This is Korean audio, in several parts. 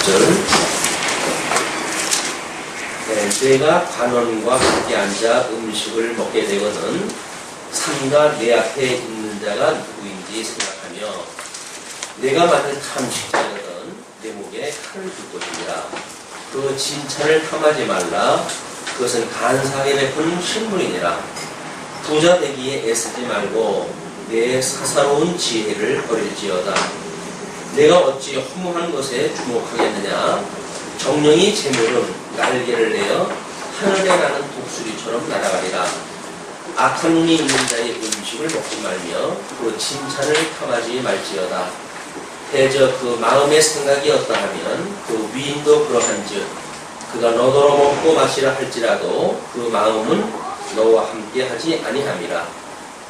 1절. 내가 관원과 함께 앉아 음식을 먹게 되거든 삼가 내 앞에 있는 자가 누구인지 생각하며 내가 만일 탐식자거든 내 목에 칼을 들 것이니라. 그 진찬을 탐하지 말라. 그것은 간사하게 베푸는 신문이니라. 부자 되기에 애쓰지 말고 내 사사로운 지혜를 버릴지어다. 내가 어찌 허무한 것에 주목하겠느냐. 정령이 재물은 날개를 내어 하늘에 나는 독수리처럼 날아가리라. 악한 눈이 있는 자의 음식을 먹지 말며 그 진찬을 탐하지 말지어다. 대저 그 마음의 생각이 어떠하면 그 위인도 그러한즉 그가 너더러 먹고 마시라 할지라도 그 마음은 너와 함께 하지 아니함이라.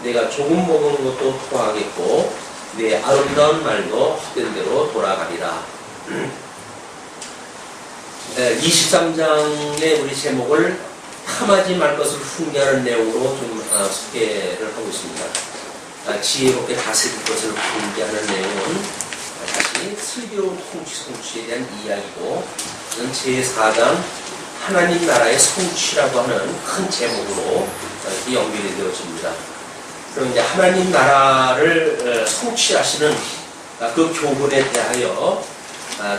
내가 조금 먹은 것도 토하겠고 내 아름다운 말도 헛된 대로 돌아가리라. 23장의 우리 제목을 탐하지 말 것을 훈계하는 내용으로 좀 소개를 하고 있습니다. 지혜롭게 다스릴 것을 훈계하는 내용은 다시 슬기로운 통치에 대한 이야기고, 제4장 하나님 나라의 성취라고 하는 큰 제목으로 연결이 되어집니다. 그럼 이제 하나님 나라를 성취하시는 그 교훈에 대하여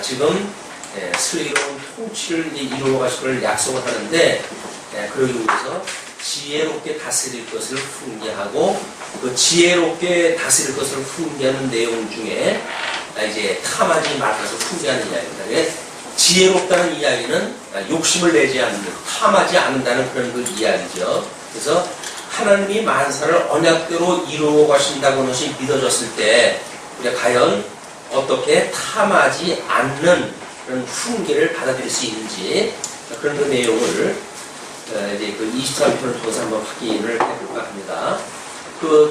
지금 슬기로운 통치를 이루어 가실 것을 약속을 하는데, 그러기 위해서 지혜롭게 다스릴 것을 훈계하고, 그 지혜롭게 다스릴 것을 훈계하는 내용 중에 이제 탐하지 말아서 훈계하는 이야기입니다. 지혜롭다는 이야기는 욕심을 내지 않는, 탐하지 않는다는 그런 그 이야기죠. 그래서 하나님이 만사를 언약대로 이루어 가신다고 하는 것이 믿어졌을 때 우리가 과연 어떻게 탐하지 않는 그런 훈계를 받아들일 수 있는지, 그런 그 내용을 이제 그 23편을 통해서 한번 확인을 해볼까 합니다.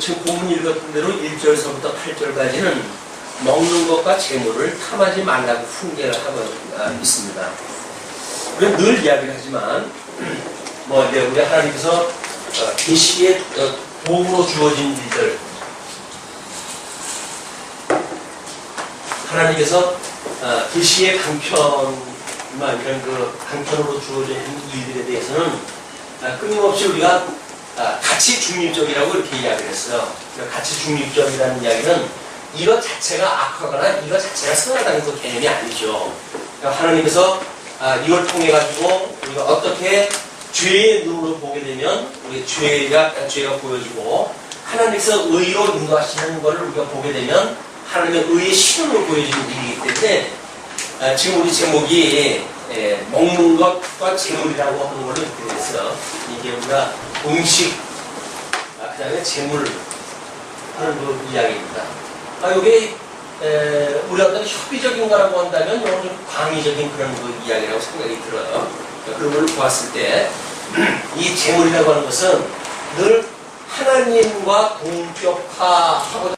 지금 본문 읽었던 대로 1절서부터 8절까지는 먹는 것과 재물을 탐하지 말라고 훈계를 하고 있습니다. 우리가 늘 이야기를 하지만, 이제 우리 하나님께서 계시의 도구로 주어진 일들, 하나님께서 계시의 이런 그 강편으로 주어진 일들에 대해서는 끊임없이 우리가 가치 중립적이라고 이렇게 이야기를 했어요. 가치 중립적이라는 이야기는 이것 자체가 악하거나 이것 자체가 선하다는 그 개념이 아니죠. 그러니까 하나님께서 이걸 통해 가지고 우리가 어떻게 죄의 눈으로 보게 되면 우리 죄가 보여지고, 하나님께서 의로 인도하시는 것을 우리가 보게 되면 하나님의 의의 신으로 보여지는 일이기 때문에, 지금 우리 제목이 먹는 것과 재물이라고 하는 걸로 이렇게 됐어요. 이게 우리가 음식, 그 다음에 재물 하는 그 이야기입니다. 이게 우리가 어떤 협의적인 거라고 한다면 이건 좀 광의적인 그런 그 이야기라고 생각이 들어요. 그런 걸 보았을 때 이 재물이라고 하는 것은 늘 하나님과 동격화하고자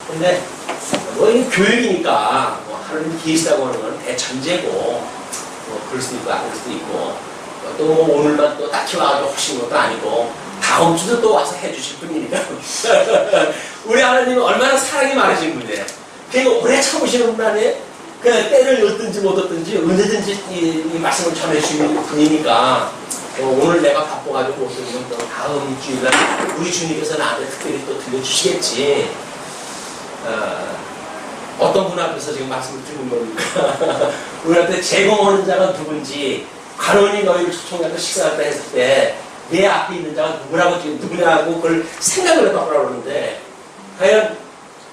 근데 뭐 이 교육이니까 뭐 하나님 계시다고 하는 건 대천재고 뭐 그럴 수도 있고 안 그럴 수도 있고 또 뭐 오늘만 또 딱히 와가지고 하신 것도 아니고 다음 주도 또 와서 해주실 분이니까 우리 하나님은 얼마나 사랑이 많으신 분이에요. 그러니까 오래 참으시는 분 아니에요? 그냥 때를 얻든지 못 얻든지 언제든지 이 말씀을 전해주시는 분이니까 오늘 내가 바빠가지고 못 듣는 건 다음 주일날 우리 주님께서 나한테 특별히 또 들려주시겠지. 어떤 분 앞에서 지금 말씀을 드리는 겁니까? 우리한테 제공하는 자가 누군지 간원이 너희를 초청해서 식사할 때 했을 때 내 앞에 있는 자가 누구라고 지금 누구냐고 그걸 생각을 해봐보라고 그러는데 과연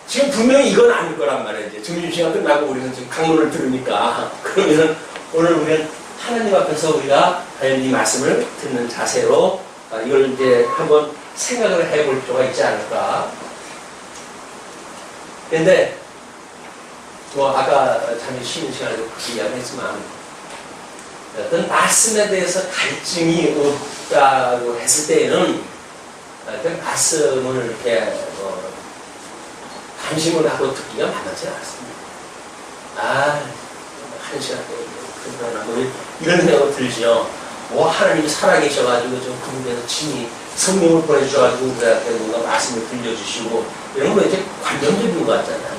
지금 분명히 이건 아닐 거란 말이에요. 이제 점심시간 끝나고 우리는 지금 강론을 들으니까 그러면은 오늘 우리는 하나님 앞에서 우리가 과연 이 말씀을 듣는 자세로 이걸 이제 한번 생각을 해볼 필요가 있지 않을까. 그런데 뭐 아까 잠시 쉬는 시간에도 그렇게 이야기했지만 어떤 말씀에 대해서 갈증이 없다고 했을 때에는 그 말씀을 이렇게 관심을 하고 듣기가 만만치 않습니다. 한 시간 동안 이런 생각이 들죠. 하나님이 살아계셔가지고 좀 그분께서 친히 성령을 보내주셔가지고 우리한테 뭔가 말씀을 들려주시고 이런 거 이제 관념적인 것 같잖아요.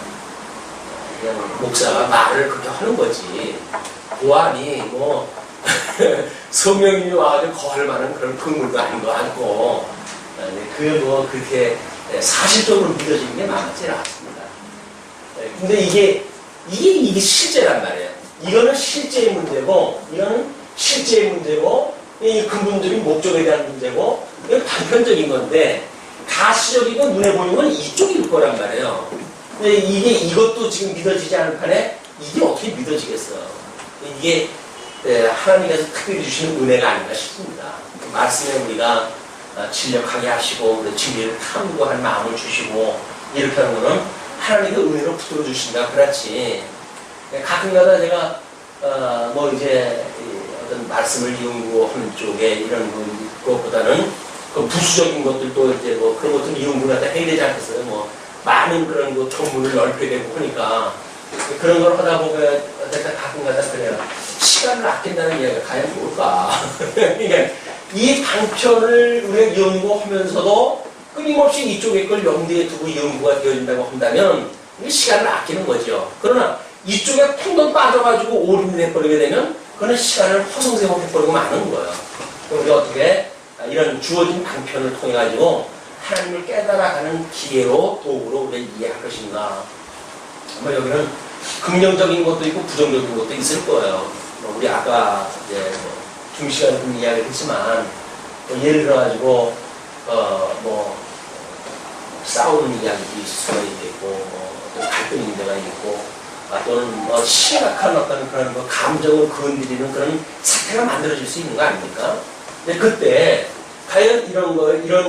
그냥 목사가 말을 그렇게 하는 거지. 보안이 뭐 성령님이 와가지고 거할 만한 그런 근물도 아닌 것 같고 뭐 그렇게 사실적으로 믿어지는 게 많지 않습니다. 근데 이게 실제란 말이에요. 이거는 실제의 문제고, 이거는 실제의 문제고, 이 근본적인 목적에 대한 문제고, 이건 단편적인 건데, 가시적이고 눈에 보이는 건 이쪽일 거란 말이에요. 근데 이것도 지금 믿어지지 않을 판에 이게 어떻게 믿어지겠어요? 이게 하나님께서 특별히 주시는 은혜가 아닌가 싶습니다. 그 말씀에 우리가 진력하게 하시고 진리를 탐구할 마음을 주시고 이렇게 하는 것은 하나님의 은혜로 붙들어 주신다 그렇지. 가끔가다 제가 뭐 이제 어떤 말씀을 연구하는 쪽에 이런 것보다는 그 부수적인 것들도 이제 뭐 그런 것들 연구를 갖다 해야 되지 않겠어요. 뭐 많은 그런 거 전문을 넓게 되고 하니까 그런 걸 하다 보면 어쨌든 가끔가다 그래요. 시간을 아낀다는 이야기가 과연 뭘까? 그러니까 이 방편을 우리가 연구하면서도 끊임없이 이쪽의 걸 염두에 두고 연구가 되어진다고 한다면 이게 시간을 아끼는 거죠. 그러나 이쪽에 풍덩 빠져가지고 올인을 해버리게 되면 그거는 시간을 허송세월 해버리고 마는 거예요. 그럼 우리가 어떻게 이런 주어진 방편을 통해 가지고 하나님을 깨달아가는 기회로 도구로 우리가 이해할 것인가. 뭐 여기는 긍정적인 것도 있고 부정적인 것도 있을 거예요. 우리 아까 이제 중시간에 좀 이야기를 했지만 예를 들어가지고 뭐 싸우는 이야기도 있을 수가 있고 어떤 갈등 문제가 있고 또는 뭐 심각한 어떤 그런 뭐 감정을 건드리는 그런 사태가 만들어질 수 있는 거 아닙니까? 근데 그때 과연 이런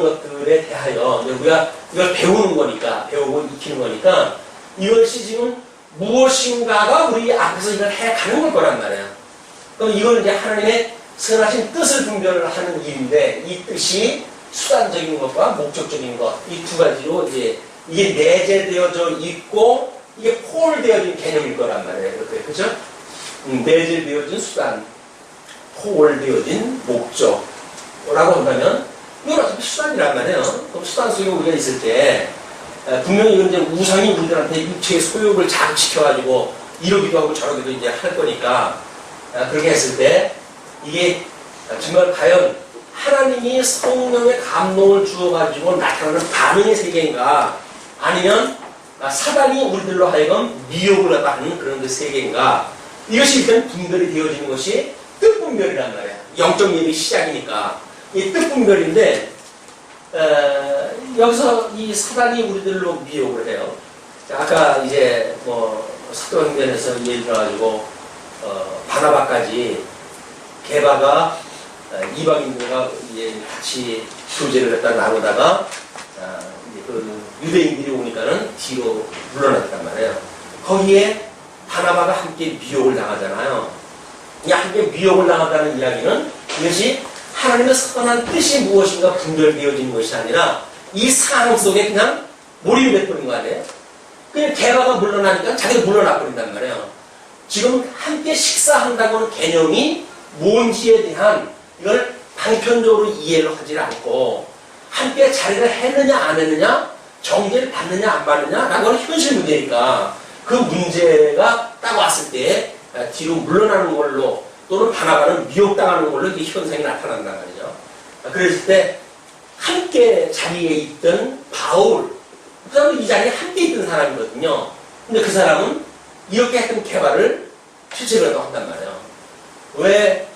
것들에 대하여 우리가 이걸 배우는 거니까 배우고 익히는 거니까 이것이 지금 무엇인가가 우리 앞에서 이걸 해가는 걸 거란 말이에요. 그럼 이건 이제 하나님의 선하신 뜻을 분별을 하는 일인데 이 뜻이 수단적인 것과 목적적인 것 이 두 가지로 이제 이게 내재되어져 있고 이게 포홀되어진 개념일 거란 말이에요. 그렇죠? 내재되어진 수단, 포홀되어진 목적라고 한다면 이건 어차피 수단이란 말이에요. 그럼 수단 속에 우리가 있을 때 분명히 이건 이제 우상이 우리들한테 육체의 소욕을 자극시켜가지고 이러기도 하고 저러기도 이제 할 거니까 그렇게 했을 때 이게 정말 과연 하나님이 성령의 감동을 주어가지고 나타나는 반응의 세계인가 아니면 사단이 우리들로 하여금 미혹을 갖다 하는 그런 그 세계인가 이것이 일단 분별이 되어지는 것이 뜻분별이란 말이야. 영적 예배의 시작이니까 이 뜻분별인데 여기서 이 사단이 우리들로 미혹을 해요. 아까 이제 뭐 사도행전에서 예를 들어가지고 바나바까지 게바가 이방인들과 이제 같이 교제를 갖다 나누다가 그 유대인들이 오니까는 뒤로 물러났단 말이에요. 거기에 바나바가 함께 미혹을 당하잖아요. 이 함께 미혹을 당한다는 이야기는 이것이 하나님의 선한 뜻이 무엇인가 분별되어지는 것이 아니라 이 상황 속에 그냥 몰입이 돼버린 거 아니에요? 그 개가가 물러나니까 자기도 물러나 버린단 말이에요. 지금 함께 식사한다고 하는 개념이 뭔지에 대한 이걸 방편적으로 이해를 하지 않고 함께 자리를 했느냐 안 했느냐 정제를 받느냐 안 받느냐라고 하는 현실 문제니까 그 문제가 딱 왔을 때 뒤로 물러나는 걸로 또는 반항하는 미혹당하는 걸로 이게 현상이 나타난단 말이죠. 그랬을 때 함께 자리에 있던 바울 그 사람은 이 자리에 함께 있던 사람이거든요. 근데 그 사람은 이렇게 했던 개발을 실체적으로 한단 말이에요. 왜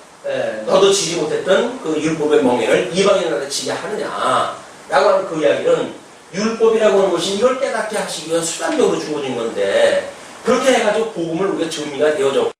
너도 지지 못했던 그 율법의 멍에를 이방인한테 지게 하느냐 라고 하는 그 이야기는 율법이라고 하는 것이 이걸 깨닫게 하시기 위한 수단적으로 주어진 건데 그렇게 해가지고 복음을 우리가 정리가 되어져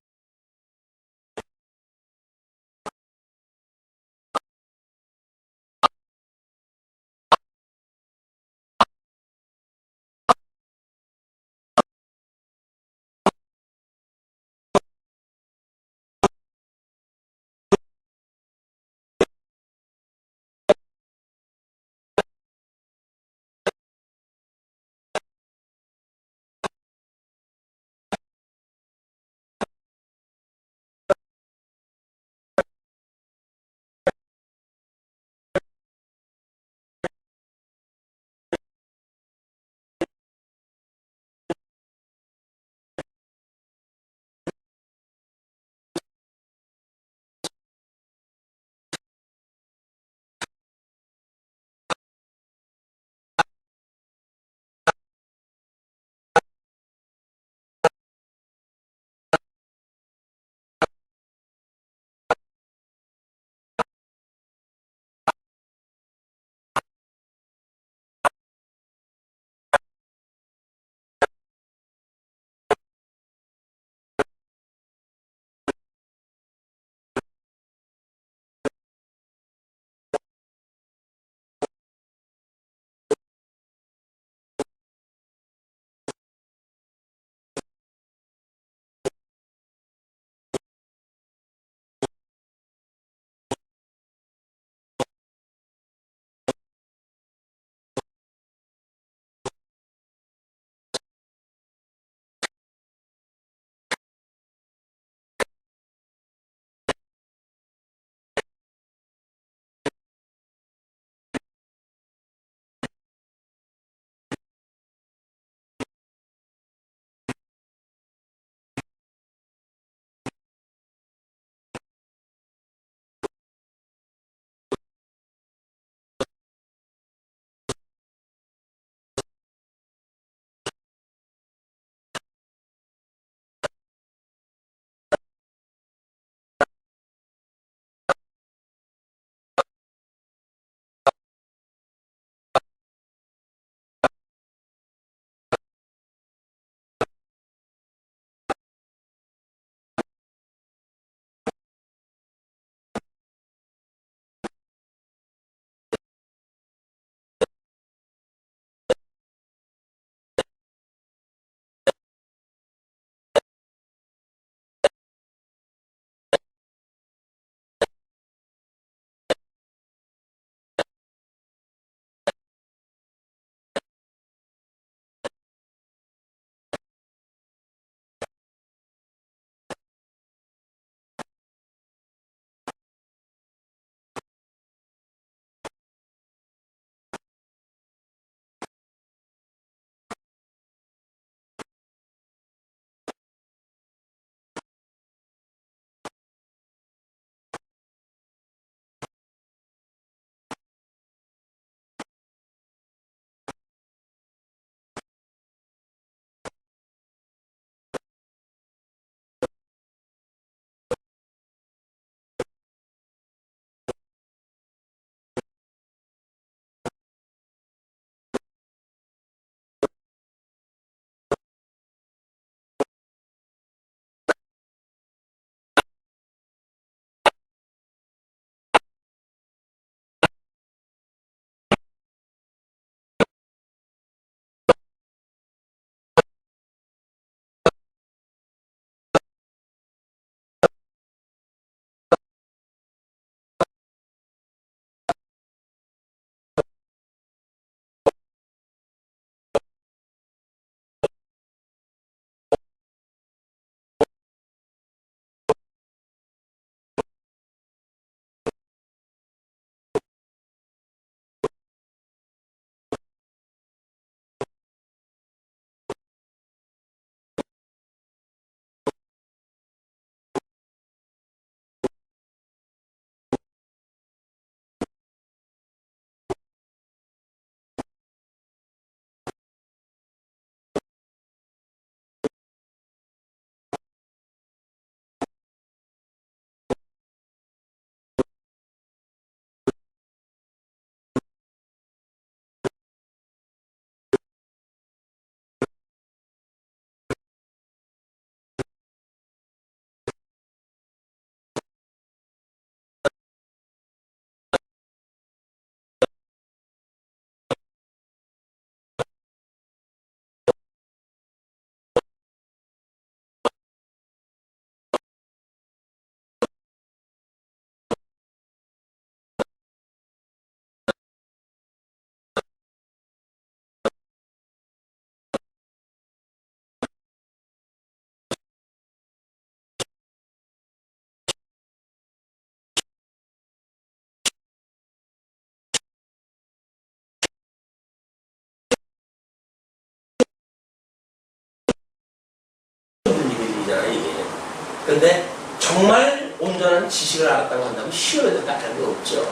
그런데 정말 온전한 지식을 알았다고 한다면 시험에도 까탈 게 없죠.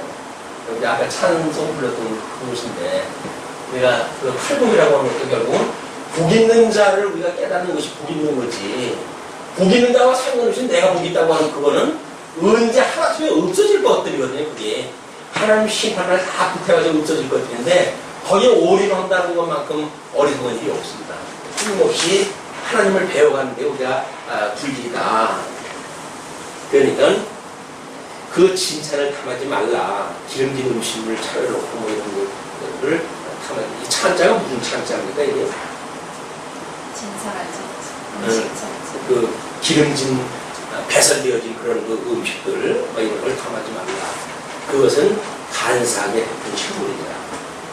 우리 아까 찬송 불렀던 그것인데 우리가 그 팔복이라고 하는 것도 결국은 복 있는 자를 우리가 깨닫는 것이 복 있는 거지. 복 있는 자와 상관없이 내가 복 있다고 하는 그거는 언제 하루아침에 없어질 것들이거든요. 그게 하나님 심판을 다 붙여가지고 없어질 것들인데 거기에 올인한다는 것만큼 어리석은 일이 없습니다. 틀림없이 하나님을 배워가는 게 우리가 불길이다. 그러니까 그 진찬을 탐하지 말라. 기름진 음식을 차려놓고 뭐 이런 것들을 탐하지. 이 찬자가 무슨 찬자입니까 이게? 진사라지. 음식 찬자. 그 기름진 배설되어진 그런 그 음식들 이런 걸 탐하지 말라. 그것은 간사하게 베푼 식물이다.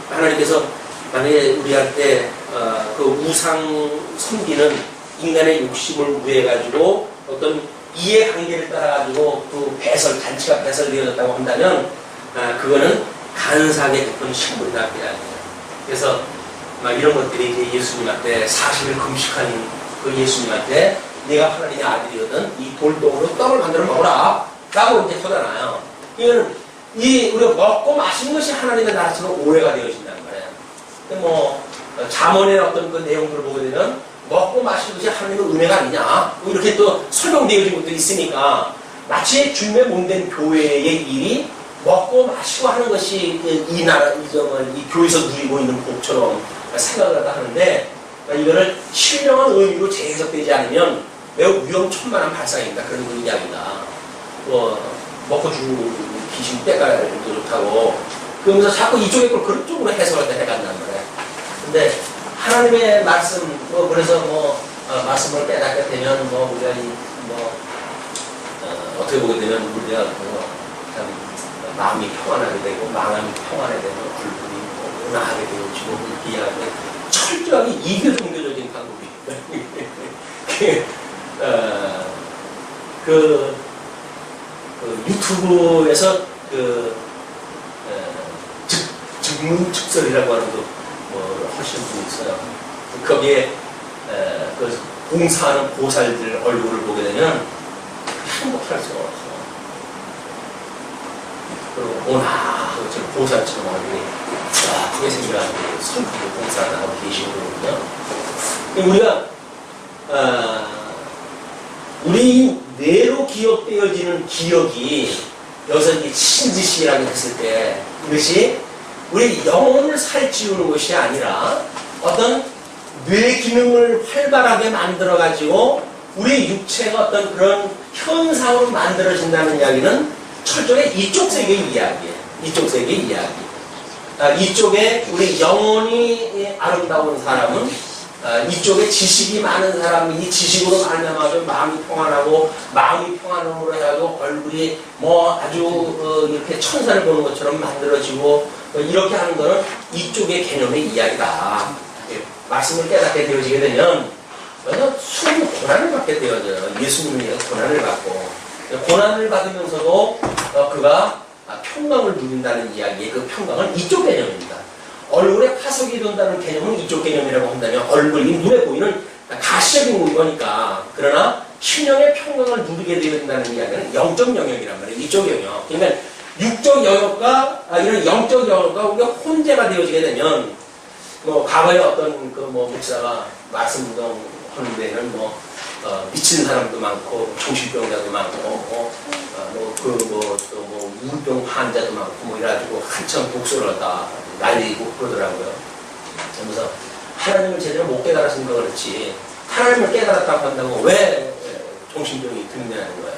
하나님께서 만약에 우리한테 그 우상 섬기는 인간의 욕심을 무해가지고 어떤 이해관계를 따라가지고 그 잔치가 배설되어졌다고 한다면 그거는 간사하게 베푼 식물이다. 그래서 이런 것들이 이제 예수님한테 40일 금식한 그 예수님한테 네가 하나님의 아들이거든 이 돌동으로 떡을 만들어 먹어라 라고 이제 하잖아요. 이거는 우리가 먹고 마시는 것이 하나님의 나라처럼 오해가 되어진다는 거예요. 뭐 잠언의 어떤 그 내용들을 보게 되면 먹고 마시는 것이 하나님의 은혜가 아니냐 이렇게 또 설명되어진 것도 있으니까 마치 주님의 몸된 교회의 일이 먹고 마시고 하는 것이 이 나라 이 교회에서 누리고 있는 복처럼 생각을 하는데 이거를 신령한 의미로 재해석되지 않으면 매우 위험천만한 발상입니다. 그런 그 이야기다. 먹고 죽는 귀신 때깔도 좋다고 그러면서 자꾸 이쪽의 걸 그런 쪽으로 해석을 해간단 말이에요. 근데 하나님의 말씀 그래서 말씀을 깨닫게 되면 우리가 어떻게 보게 되면 우리가 참 마음이 평안하게 되고 마음이 평안하게 되고 불분이 은하하게 되고 지금 이렇게 이야기하는데 철저하게 이교 종교적인 방법이 유튜브에서 즉문즉설이라고 하는 하시는 분이 있어요. 거기에 그 봉사하는 보살들 얼굴을 보게 되면 행복할 수가 없어. 그리고 온화하고 보살처럼 얼굴이 크게 생겨가지고 선하게 봉사하다가 계시고 그러거든요. 우리가 우리 뇌로 기억되어지는 기억이 여기서 이제 신지시라고 했을 때 이것이 우리 영혼을 살찌우는 것이 아니라 어떤 뇌 기능을 활발하게 만들어가지고 우리 육체가 어떤 그런 현상으로 만들어진다는 이야기는 철저하게 이쪽 세계의 이야기예요. 이쪽 세계의 이야기. 이쪽에 우리 영혼이 아름다운 사람은 이쪽에 지식이 많은 사람이 이 지식으로 말미암아서 마음이 평안하고 마음이 평안함으로 해가지고 얼굴이 아주 이렇게 천사를 보는 것처럼 만들어지고 이렇게 하는 거는 이쪽의 개념의 이야기다. 말씀을 깨닫게 되어지게 되면 수많은 고난을 받게 되어져요. 예수님이 고난을 받고 고난을 받으면서도 그가 평강을 누린다는 이야기의 그 평강은 이쪽 개념입니다. 얼굴에 화석이 돈다는 개념은 이쪽 개념이라고 한다면 얼굴이 눈에 보이는 가시적인 거니까 그러나 신령의 평강을 누리게 된다는 이야기는 영적 영역이란 말이에요. 이쪽 영역. 그러니까 육적 영역과 이런 영적 영역과 우리가 혼재가 되어지게 되면 과거에 어떤 목사가 말씀하는 데는 미친 사람도 많고 정신병자도 많고 우울병 환자도 많고 이래가지고 한참 독서를 하다 날리고 그러더라고요. 그래서 하나님을 제대로 못 깨달았으니까 그렇지 하나님을 깨달았다고 한다고 왜 정신병이 등장하는 거예요.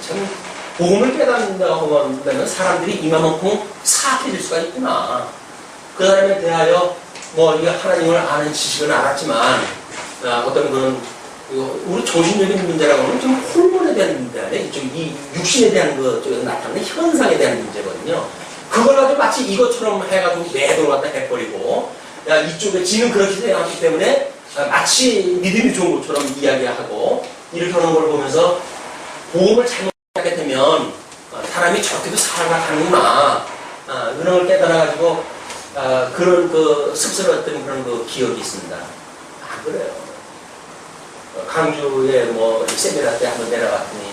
참 복음을 깨닫는다고 하면 사람들이 이만큼 사악해질 수가 있구나. 그 사람에 대하여 이게 하나님을 아는 지식은 알았지만 어떤 그런 우리 정신적인 문제라고 하면 좀 호르몬에 대한 문제인데 이 육신에 대한 쪽에서 나타나는 현상에 대한 문제거든요. 그걸 가지고 마치 이것처럼 해가지고 매도를 갖다 해버리고 이쪽에 지는 그렇게 생각하기 때문에 마치 믿음이 좋은 것처럼 이야기하고 이렇게 하는 걸 보면서 복음을 잘못하게 되면 사람이 저렇게도 살아가는구나 그런 걸 깨달아가지고 그런 씁쓸했던 그런 기억이 있습니다. 그래요. 강주에 뭐 세미나 때 한번 내려갔더니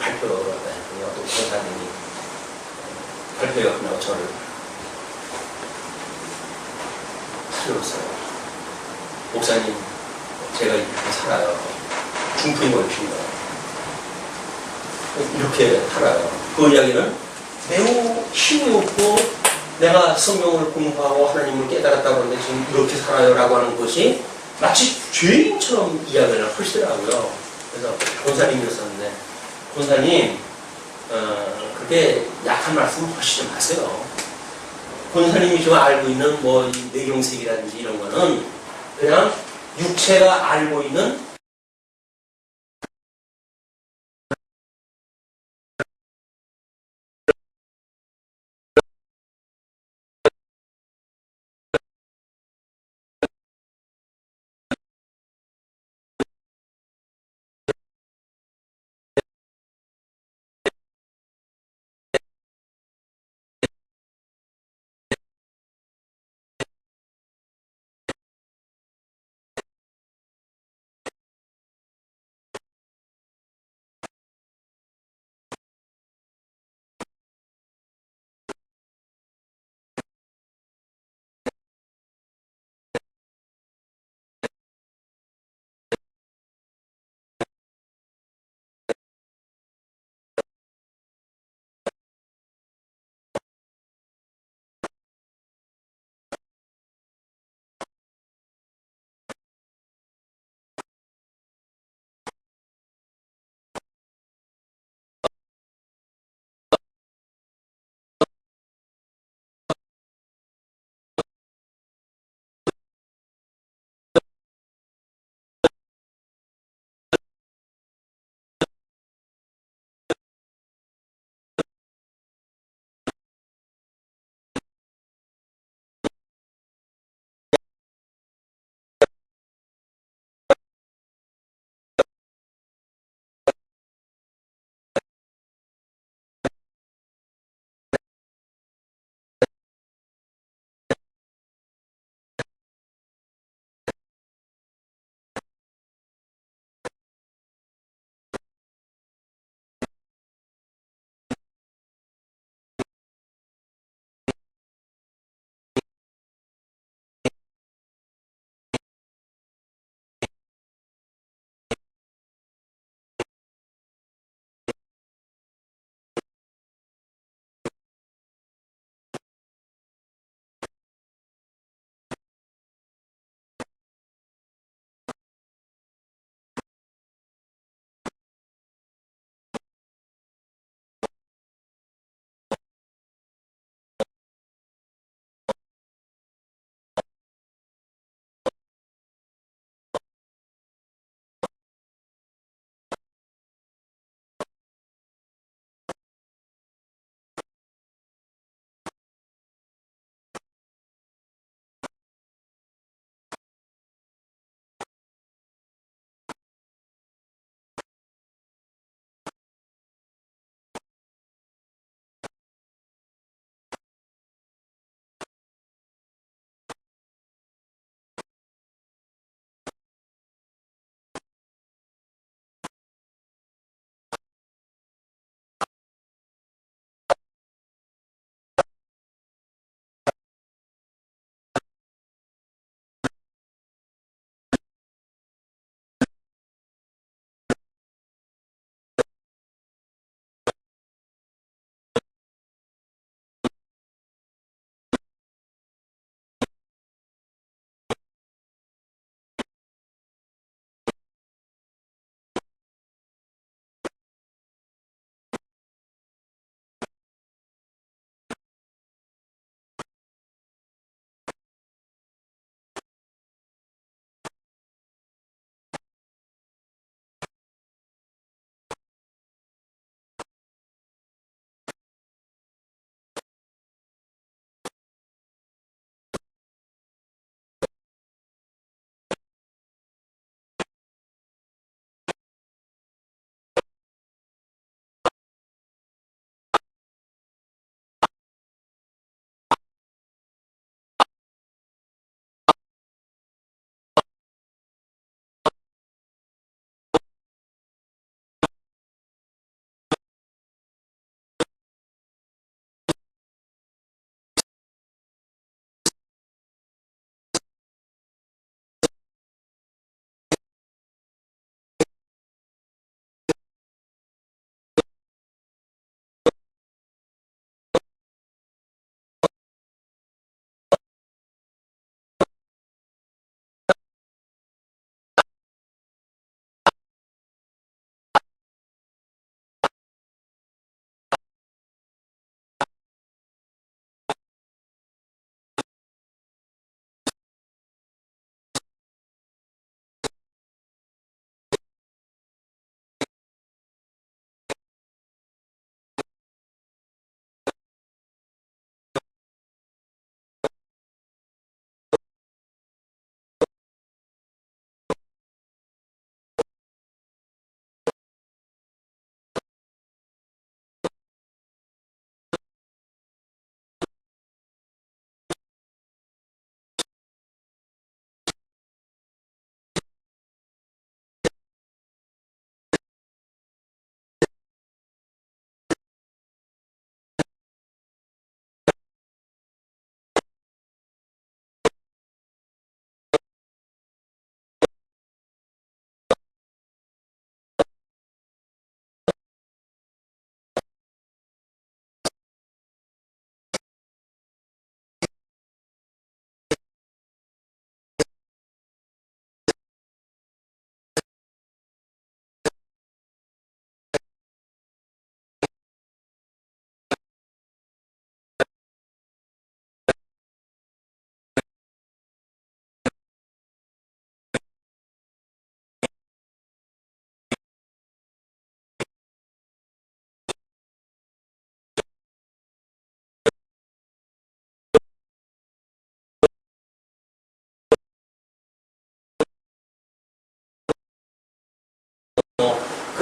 발표를 한다 했더니 어떤 권사님이 발표가 끝나고 저를 살려줬어요. 목사님, 제가 이렇게 살아요. 중풍이 걸립니다. 이렇게 살아요. 그 이야기는 매우 힘이 없고 내가 성경을 공부하고 하나님을 깨달았다고 하는데 지금 이렇게 살아요 라고 하는 것이 마치 죄인처럼 이야기를 하시더라고요. 그래서 권사님이었었는데 권사님 그렇게 약한 말씀 하시지 마세요. 권사님이 지금 알고 있는 뭐 뇌경색이라든지 이런 거는 그냥 육체가 알고 있는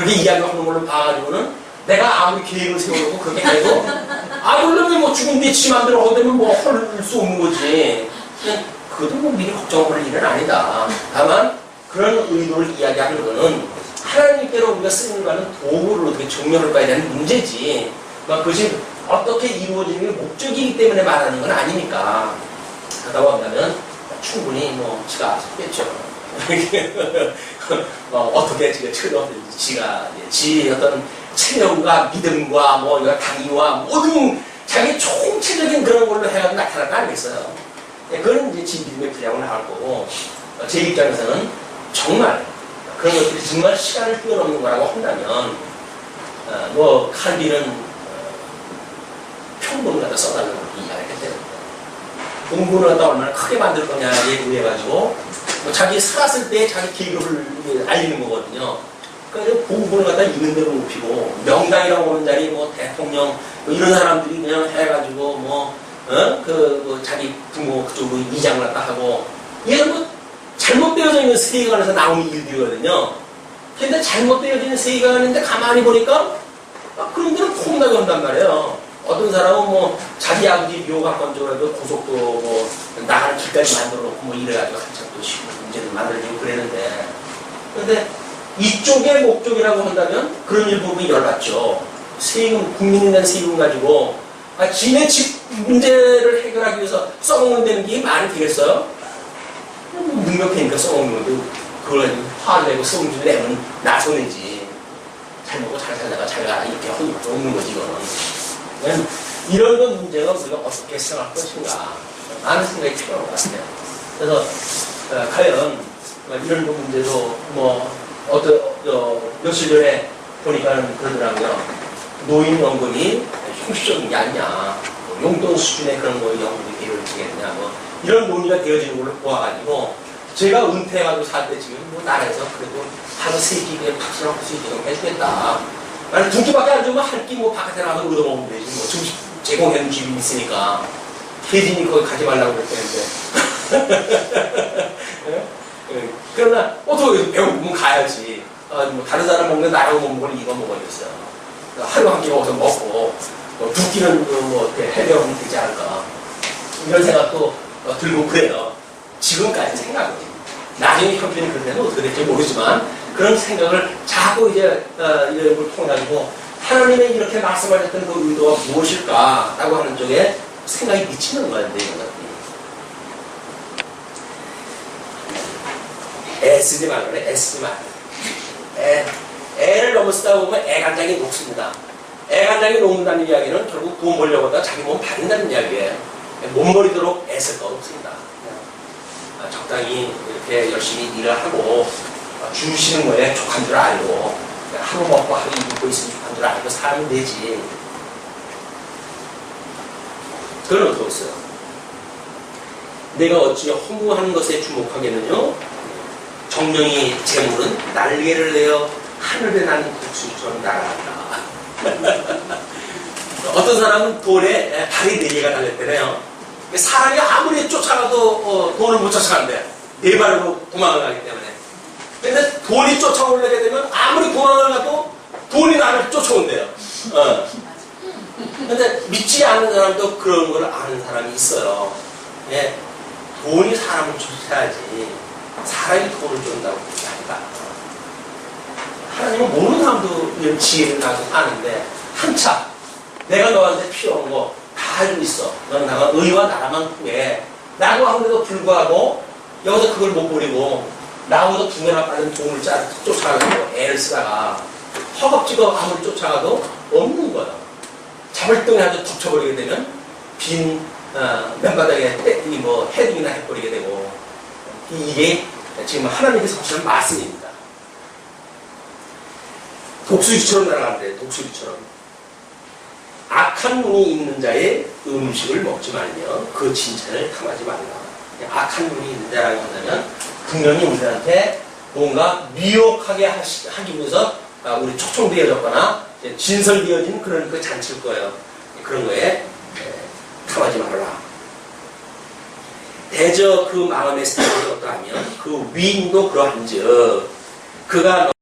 그렇게 이야기하는 걸로 봐가지고는 내가 아무리 계획을 세워놓고 그렇게 해도 물론 뭐 죽은 뒤에 지 맘대로 하되면 뭐 할 수 없는 거지. 그냥 그것도 뭐 미리 걱정할 일은 아니다. 다만 그런 의도를 이야기하는 거는 하나님께로 우리가 쓰임을 받는 도구를 어떻게 증명할까에 대한 문제지. 그것이 어떻게 이루어지는 게 목적이기 때문에 말하는 건 아니니까. 하다고 한다면 충분히 뭐 지가 했겠죠. 어떻게 지가 철없는지 지 어떤 체력과 믿음과 뭐 당위와 모든 자기 총체적인 그런 걸로 해가지고 나타날 거 아니겠어요. 그건 이제 지 믿음의 분량을 나올 거고, 제 입장에서는 정말 그런 것들이 정말 시간을 뛰어넘는 거라고 한다면, 칼빈은 평균을 갖다 써달라고 이야기했대요. 공부를 갖다 얼마나 크게 만들 거냐 얘기해가지고 자기 살았을 때 자기 계급을 알리는 거거든요. 그러니까 공부를 갖다 있는 대로 높이고 명당이라고 하는 자리 뭐 대통령 뭐 이런 사람들이 그냥 해가지고 자기 부모 그쪽으로 이장을 갖다 하고 얘는 뭐 잘못되어져 있는 세계관에서 나오는 일들이거든요. 근데 잘못되어져 있는 세계관인데 가만히 보니까 그런 데는 폼나게 한단 말이에요. 어떤 사람은 뭐 자기 아버지 묘가 건조라도 고속도 뭐 나가는 길까지 만들어 놓고 뭐 이래가지고 한참 또 쉬고 문제를 만들어지고 그랬는데, 근데 이쪽의 목적이라고 한다면 그런 일 보면 열받죠. 세금, 국민에 대한 세금 가지고 지네 집 문제를 해결하기 위해서 써먹는 데는 게 말이 되겠어요? 능력하니까 써먹는 건데 그걸 가지고 화를 내고 성질을 내면 나서는지 잘 먹고 잘 살다가 자기가 이렇게 하고 없는 거지 이거는. 이런 건 문제가 우리가 어떻게 생각할 것인가 많은 생각이 필요한 것 같아요. 그래서 과연 이런 문제도 며칠 전에 보니까는 그러더라고요. 노인 연금이 형식적인 게 아니냐, 용돈 수준의 그런 연금이 되어지겠냐, 이런 논의가 되어지는 걸로 보아가지고 제가 은퇴해가지고 살 때 지금 나라에서 그래도 하루 3끼 팍스랑 수익 해주겠다. 나는 2끼밖에 안 주면 한 끼 바깥에 나가서 얻어먹으면 되지. 지금 제공해놓은 집이 있으니까. 혜진이 거기 가지 말라고 그랬다는데. 그러나, 어떻게 배고프면 가야지. 다른 사람 먹는 나라고 못 먹을 이거 먹어야겠어요. 하루 한 끼 먹어서 먹고, 2끼는 해결하면 되지 않을까. 이런 생각도 들고 그래요. 지금까지 생각은. 나중에 형편이 그런데는 어떻게 될지 모르지만, 그런 생각을 자꾸 이런 걸 통해가지고 하나님의 이렇게 말씀하셨던 그 의도가 무엇일까라고 하는 쪽에 생각이 미치는 거예요. 이런 것들이. 애쓰지 말라 그래. 애쓰지 말라. 애를 너무 쓰다 보면 애간장이 녹습니다. 애간장이 녹는다는 이야기는 결국 돈 벌려고 하다가 자기 몸 바른다는 이야기예요. 몸 버리도록 애쓸 거 없습니다. 적당히 이렇게 열심히 일을 하고 주시는 거에 족한 줄 알고 하루 먹고 하루 입고 있으면 족한 줄 알고 살면 되지. 그건 어떻게 했어요? 내가 어찌 허무하는 것에 주목하겠느냐? 정령이 재물은 날개를 내어 하늘에 나는 독수리처럼 날아간다. 어떤 사람은 돌에 발이 4개가 달렸대요. 사람이 아무리 쫓아가도 돈을 못 쫓아간대. 4발로 도망을 가기 때문에. 근데 돈이 쫓아오려게 되면 아무리 도망을 가도 돈이 나를 쫓아온대요. 근데 믿지 않는 사람도 그런 걸 아는 사람이 있어요. 예, 돈이 사람을 쫓아야지 사람이 돈을 쫓는다고 그러지 않을까. 하나님은 모르는 사람도 이런 지혜를 가지고 아는데 한참 내가 너한테 필요한 거 다 알고 있어. 넌 나가 의와 나라만 구해. 라고 하는데도 불구하고 여기서 그걸 못 버리고 나보다 2배나 빠른 돈을 쫓아가고 애를 쓰다가 허겁지겁 아무리 쫓아가도 없는 거야. 자발동에 아주 덮쳐버리게 되면 빈 맨바닥에 헤딩이나 해버리게 되고, 이게 지금 하나님께서 하시는 말씀입니다. 독수리처럼 날아간대. 독수리처럼. 악한 눈이 있는 자의 음식을 먹지 말며 그 칭찬을 탐하지 말라. 악한 눈이 있는 자라고 한다면 분명히 우리한테 뭔가 미혹하게 하기 위해서 우리 초청되어졌거나 진설되어진 그런 그 잔치일 거예요. 그런 거에 탐하지 말라. 대저 그 마음의 생각이 어떠하면 그 위인도 그러한즉 그가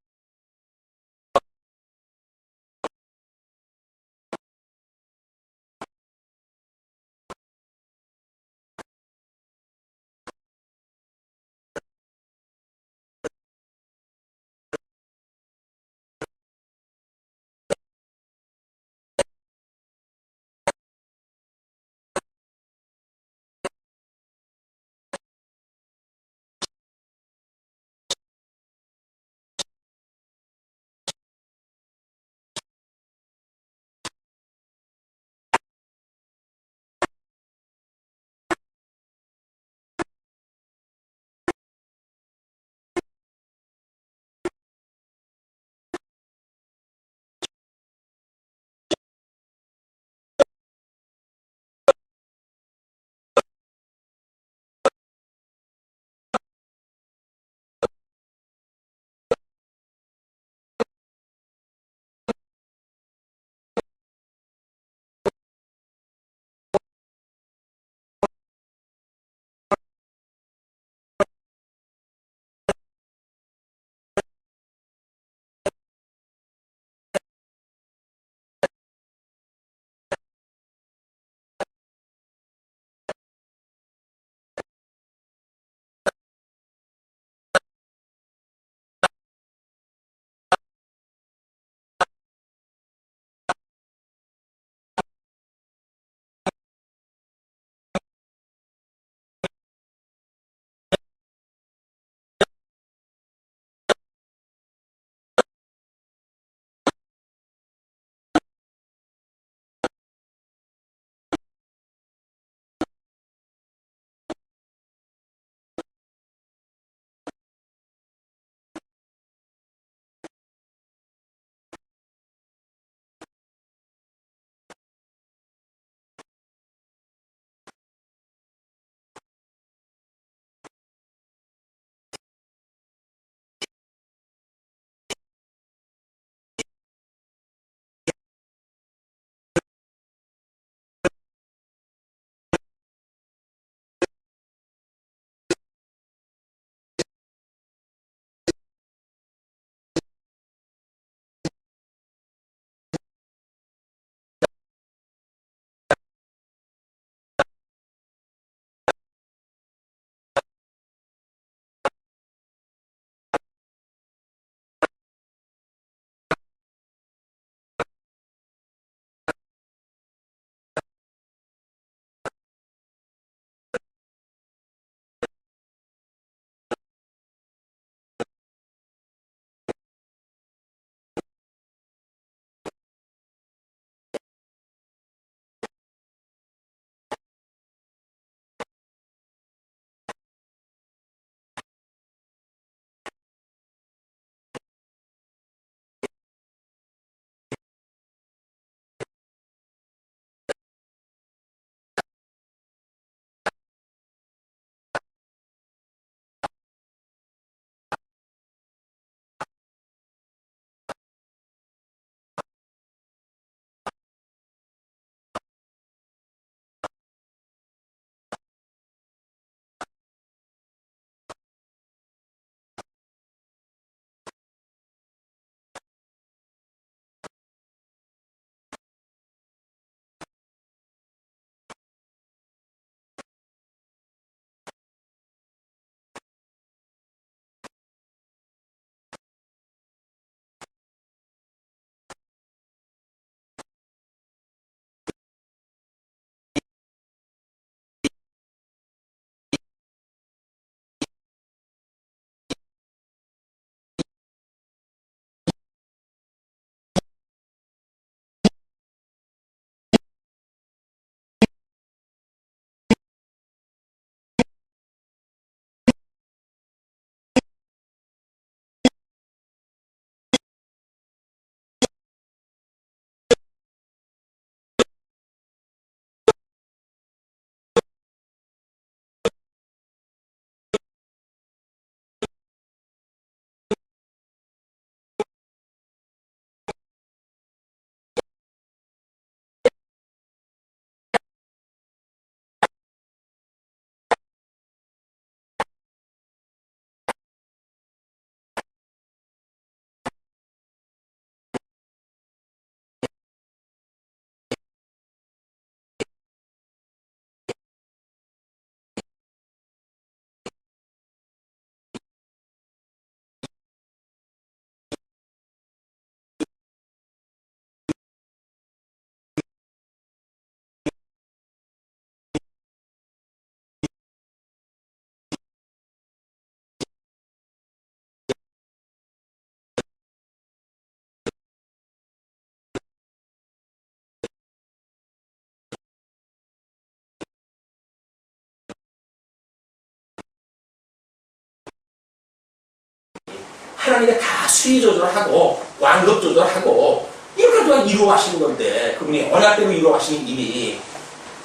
하나님이 다 수위 조절하고 완급 조절하고 이렇게 또한 이루어가시는 건데 그분이 언약대로 이루어가시는 일이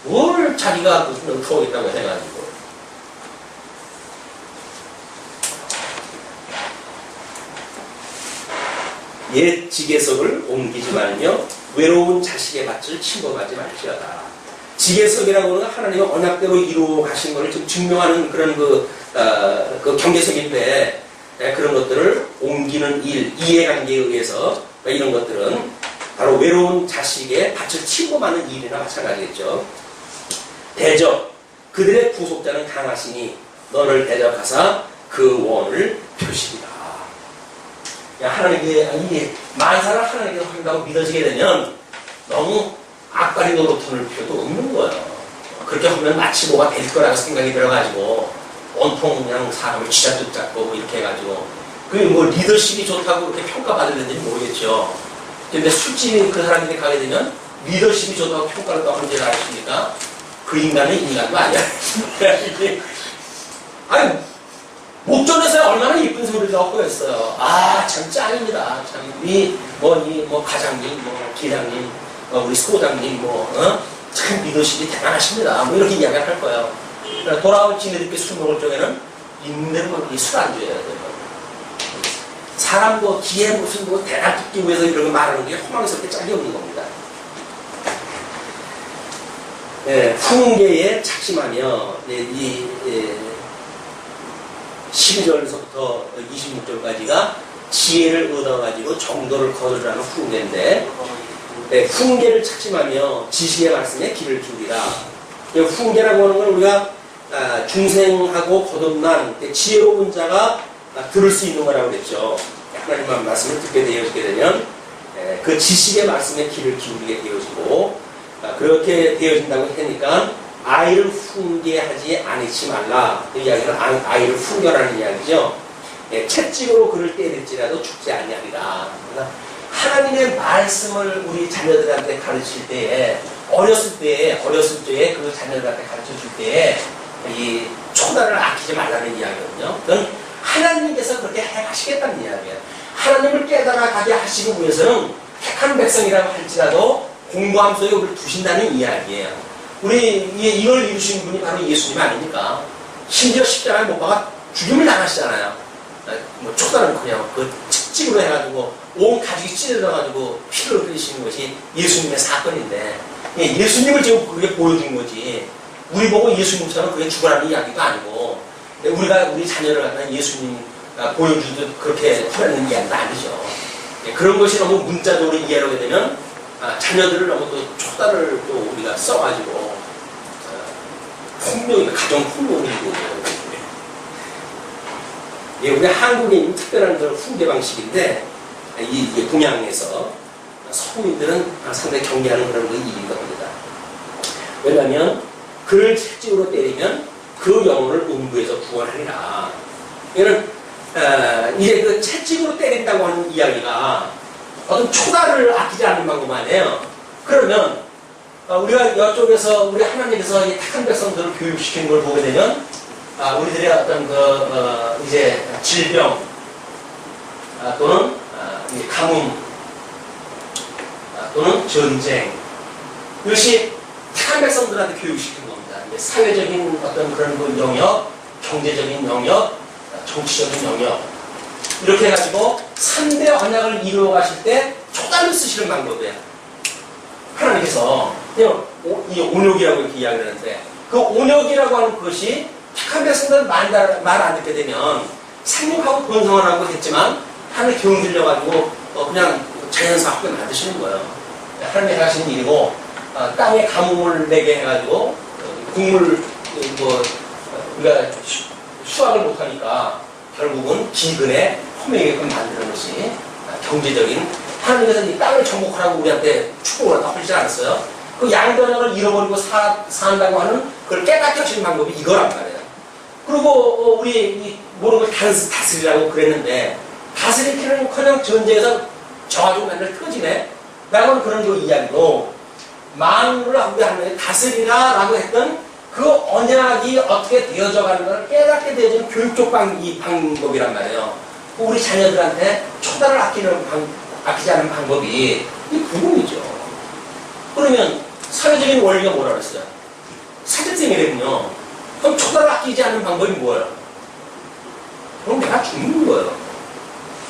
뭘 자기가 무슨 부어겠다고 해가지고 옛 지계석을 옮기지 말며 외로운 자식의 밭을 침범하지 말지어다. 지계석이라고 하는 하나님의 언약대로 이루어 가신 것을 좀 증명하는 그런 그 경계석인데 그런 것들을 옮기는 일, 이해관계에 의해서 이런 것들은 바로 외로운 자식의 밭을 침범하는 일이나 마찬가지겠죠. 대적, 그들의 구속자는 강하시니 너를 대적하사 그 원을 표시리라. 하나님께 이 만사를 하나님께서 한다고 믿어지게 되면 너무 악바리 노릇할 필요도 없는 거예요. 그렇게 하면 마치 뭐가 될 거라고 생각이 들어가지고 온통 그냥 사람을 쥐잡듯 잡고 이렇게 해가지고 그게 뭐 리더십이 좋다고 그렇게 평가받을는지 모르겠죠. 근데 술집에 그 사람들이 가게 되면 리더십이 좋다고 평가를 또 언제 하십니까? 그 인간은 인간도 아니야. 아니 목전에서 얼마나 이쁜 소리를 하고 했어요. 아, 참 짱입니다. 참, 과장님, 기장님, 우리 소장님, 참 리더십이 대단하십니다. 이렇게 이야기를 할 거예요. 돌아올 지네들께 술 먹을 적에는 있는 술 안 줘야 돼요. 사람도 기에 무슨 대답 듣기 위해서 이런 거 말하는 게 허망스럽게 짝이 없는 겁니다. 네, 훈계에 착심하며, 12절부터 26절까지가 지혜를 얻어가지고 정도를 거두라는 훈계인데, 훈계를 착심하며 지식의 말씀에 귀를 기울이라. 훈계라고 하는 건 우리가 중생하고 거듭난 지혜로운 자가 들을 수 있는 거라고 그랬죠. 하나님의 말씀을 듣게 되어지게 되면 그 지식의 말씀에 귀를 기울이게 되어지고 그렇게 되어진다고 하니까 아이를 훈계하지 않지 말라. 그 이야기는 아이를 훈계라는 이야기죠. 채찍으로 그를 때릴지라도 죽지 아니하리라. 하나님의 말씀을 우리 자녀들한테 가르칠 때에 어렸을 때에 그 자녀들한테 가르쳐 줄 때에 이 초단을 아끼지 말라는 이야기거든요. 그건 하나님께서 그렇게 하시겠다는 이야기예요. 하나님을 깨달아가게 하시기 위해서는 택한 백성이라고 할지라도 공부함 속에 우리를 두신다는 이야기예요. 이걸 이루신 분이 바로 예수님 아닙니까? 심지어 십자가에 못 박아 죽임을 당하시잖아요. 초단은 그냥 그 채찍으로 해가지고 온 가죽이 찢어져가지고 피를 흘리시는 것이 예수님의 사건인데 예수님을 지금 그렇게 보여준 거지. 우리 보고 예수님처럼 그게 죽으라는 이야기도 아니고 우리가 우리 자녀를 갖다 예수님 보여주듯 그렇게 하라는 이야기도 아니죠. 그런 것이 너무 문자적으로 이해하게 되면 자녀들을 너무 또 초단을 또 우리가 써가지고 폭력이 가정 폭력이 되고 우리 한국인 특별한 그런 훈계 방식인데 이 동양에서 서구인들은 상당히 경계하는 그런 거 이익인 겁니다. 왜냐하면 그를 채찍으로 때리면 그 영혼을 음부에서 구원하리라. 이거는 이제 그 채찍으로 때린다고 하는 이야기가 어떤 초단을 아끼지 않는 방법 아니에요. 그러면 우리가 이쪽에서 우리 하나님께서 이 택한 백성들을 교육시키는 걸 보게 되면 우리들의 어떤 이제 질병 또는 가뭄 또는 전쟁 이것이 택한 백성들한테 교육시킨 겁니다. 사회적인 어떤 그런 영역, 경제적인 영역, 정치적인 영역 이렇게 해가지고 3대 언약을 이루어 가실 때 초단을 쓰시는 방법이에요. 하나님께서 이 온욕이라고 이렇게 이야기를 하는데 그 온욕이라고 하는 것이 택한 백성들 말 안 듣게 되면 생육하고 번성을 하고 했지만 하나님 기운 들려가지고 그냥 자연사하게 만드시는 거예요. 하나님이 하시는 일이고 땅에 가뭄을 내게 해가지고 국물 우리가 수확을 못하니까 결국은 기근에 허명이게끔 만드는 것이 경제적인 하나님께서 이 땅을 정복하라고 우리한테 축복을 하다 하지 않았어요. 그 양변형을 잃어버리고 산다고 하는 그걸 깨닫게 하시는 방법이 이거란 말이에요. 그리고 우리 모든 걸 다스리라고 그랬는데 다스리기는커녕 전쟁에서 져가지고 맨날 터지네 라고 하는 그런 그 이야기도 만물을 우리 하나님이 다스리라 라고 했던 그 언약이 어떻게 되어져 가는 걸 깨닫게 되어지는 교육적 방법이란 말이에요. 우리 자녀들한테 초단을 아끼지 않는 방법이 이 부흥이죠. 그러면 사회적인 원리가 뭐라 그랬어요? 사제성이랬군요. 그럼 초단을 아끼지 않는 방법이 뭐예요? 그럼 내가 죽는 거예요.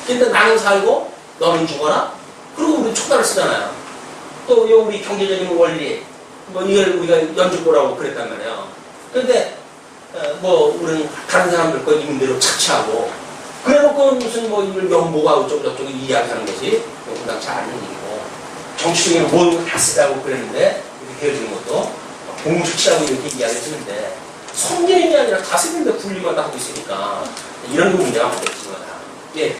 근데 나는 살고 너는 죽어라? 그리고 우리 초단을 쓰잖아요. 또 우리 경제적인 원리, 뭐 이걸 우리가 연주보라고 그랬단 말이에요. 그런데 뭐 우리는 다른 사람들 거 임대로 착취하고 그래놓고 무슨 뭐 이걸 명보가 어쩌고저쩌고 이야기하는 것이 공당치 않은 일이고 정치적인 모든 다 쓰라고 그랬는데 이렇게 되어지는 것도 공수치라고 이렇게 이야기를 쓰는데 성경이 아니라 다스리는데 분리만 하고 있으니까 이런 게 문제가 많겠습니다 예.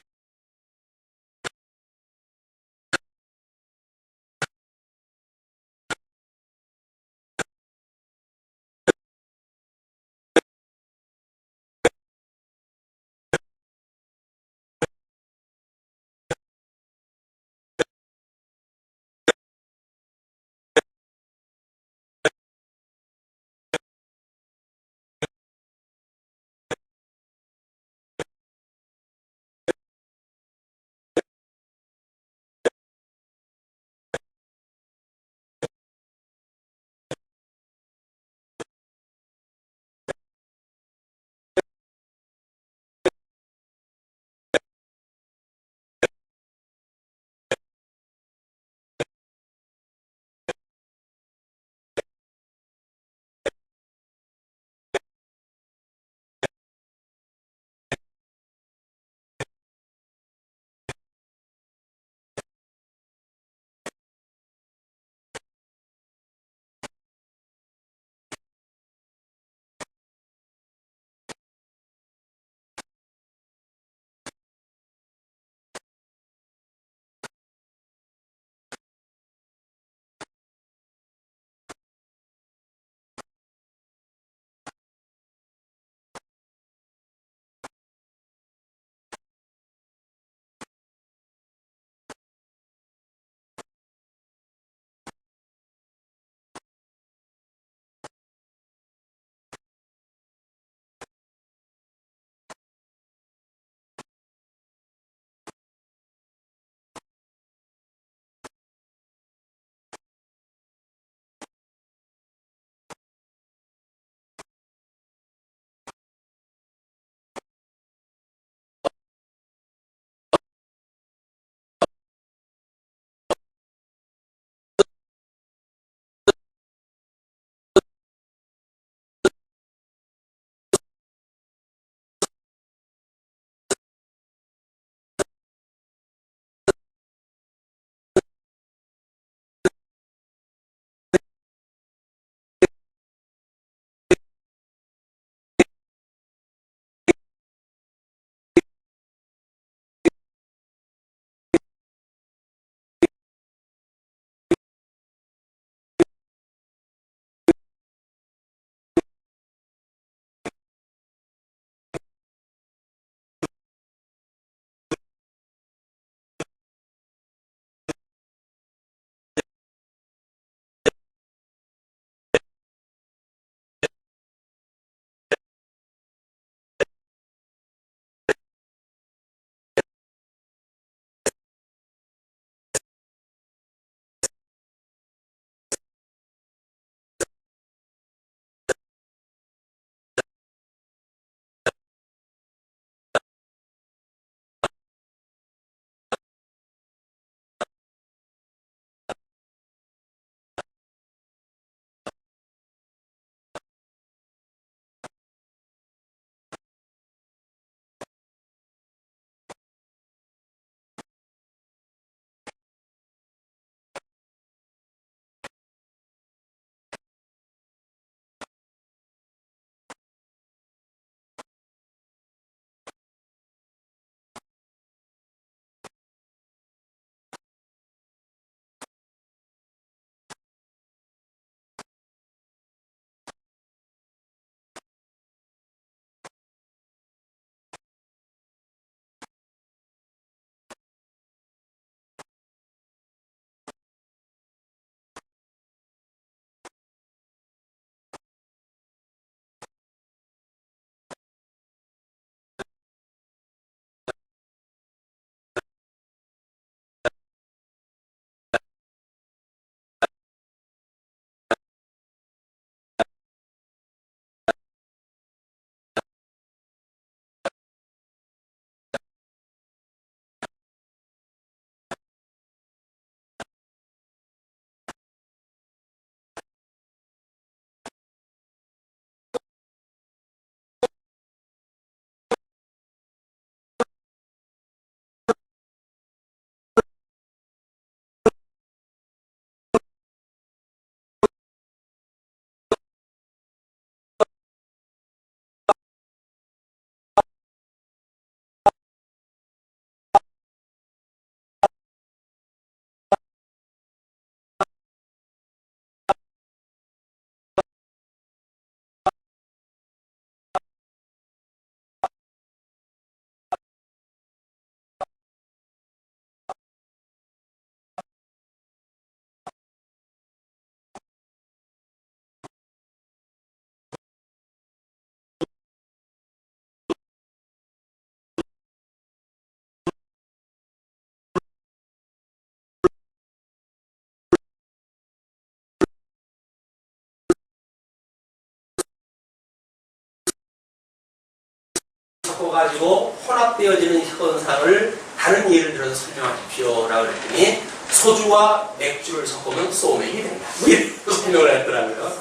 섞어가지고 혼합되어지는 현상을 다른 예를 들어서 설명하십시오. 라고 그랬더니 소주와 맥주를 섞으면 소맥이 된다. 뭐 이렇게 설명을 했더라고요.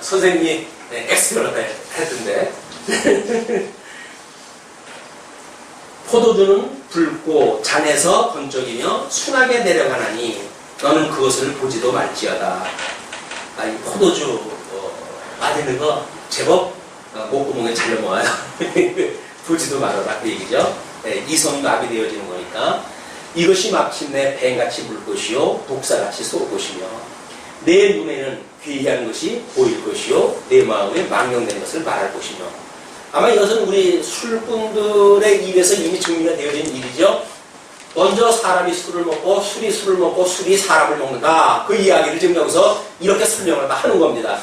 선생님이 엑스표를 했던데. 포도주는 붉고 잔에서 번쩍이며 순하게 내려가나니 너는 그것을 보지도 말지어다. 이 포도주 마시는 거 제법 목구멍에 잘 넘어와요. 보지도 말아라 그 얘기죠. 이성이 마비되어지는 거니까 이것이 마침내 뱀같이 물 것이요 독사같이 쏠 것이며 내 눈에는 괴이한 것이 보일 것이요 내 마음에 망령된 것을 말할 것이며 아마 이것은 우리 술꾼들의 입에서 이미 증명이 되어진 일이죠. 먼저 사람이 술을 먹고 술이 술을 먹고 술이 사람을 먹는다. 그 이야기를 지금 여기서 이렇게 설명을 하는 겁니다.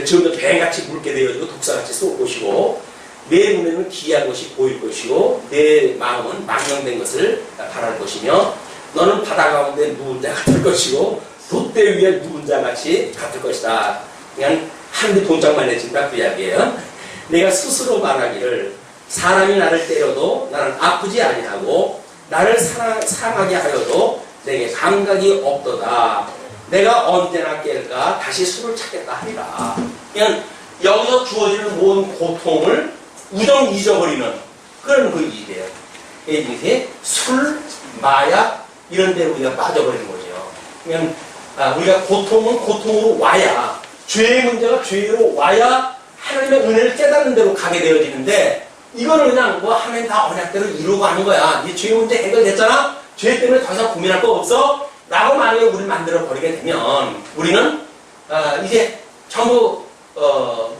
점점 뱀같이 묽게 되어지고 독사같이 쏠 것이고 내 눈에는 기이한 것이 보일 것이고 내 마음은 망령된 것을 바랄 것이며 너는 바다 가운데 누운 자 같을 것이고 돛대 위에 누운 자 같이 같을 것이다. 그냥 하늘이 동작만 해진다 그 이야기예요. 내가 스스로 말하기를 사람이 나를 때려도 나는 아프지 아니하고 나를 상하게 하여도 내게 감각이 없도다. 내가 언제나 깰까 다시 술을 찾겠다 하리라. 그냥 여기서 주어지는 모든 고통을 우정 잊어버리는 그런 그 일이에요. 이게 술, 마약 이런 데 우리가 빠져버리는 거죠. 그냥 우리가 고통은 고통으로 와야 죄의 문제가 죄로 와야 하나님의 은혜를 깨닫는 대로 가게 되어지는데 이거는 그냥 뭐 하나님 다 언약대로 이루고 하는 거야. 이 죄의 문제 해결됐잖아? 죄 때문에 더 이상 고민할 거 없어? 라고 만약에 우리를 만들어 버리게 되면 우리는 이제 전부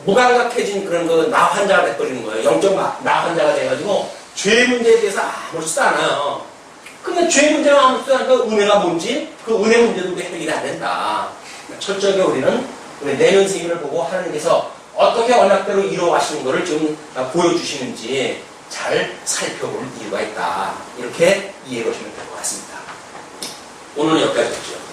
무감각해진 그런 거 나 환자가 돼버리는 거예요. 영적 나 환자가 돼가지고 죄 문제에 대해서 아무렇지도 않아요. 근데 죄 문제가 아무렇지도 않으니까 은혜가 뭔지 그 은혜 문제도 우리 해결이 안 된다. 철저하게 우리는 우리 내면 세계를 보고 하나님께서 어떻게 언약대로 이루어가시는 것을 지금 보여주시는지 잘 살펴볼 이유가 있다. 이렇게 이해해 보시면 될 것 같습니다. 오늘은 여기까지였죠.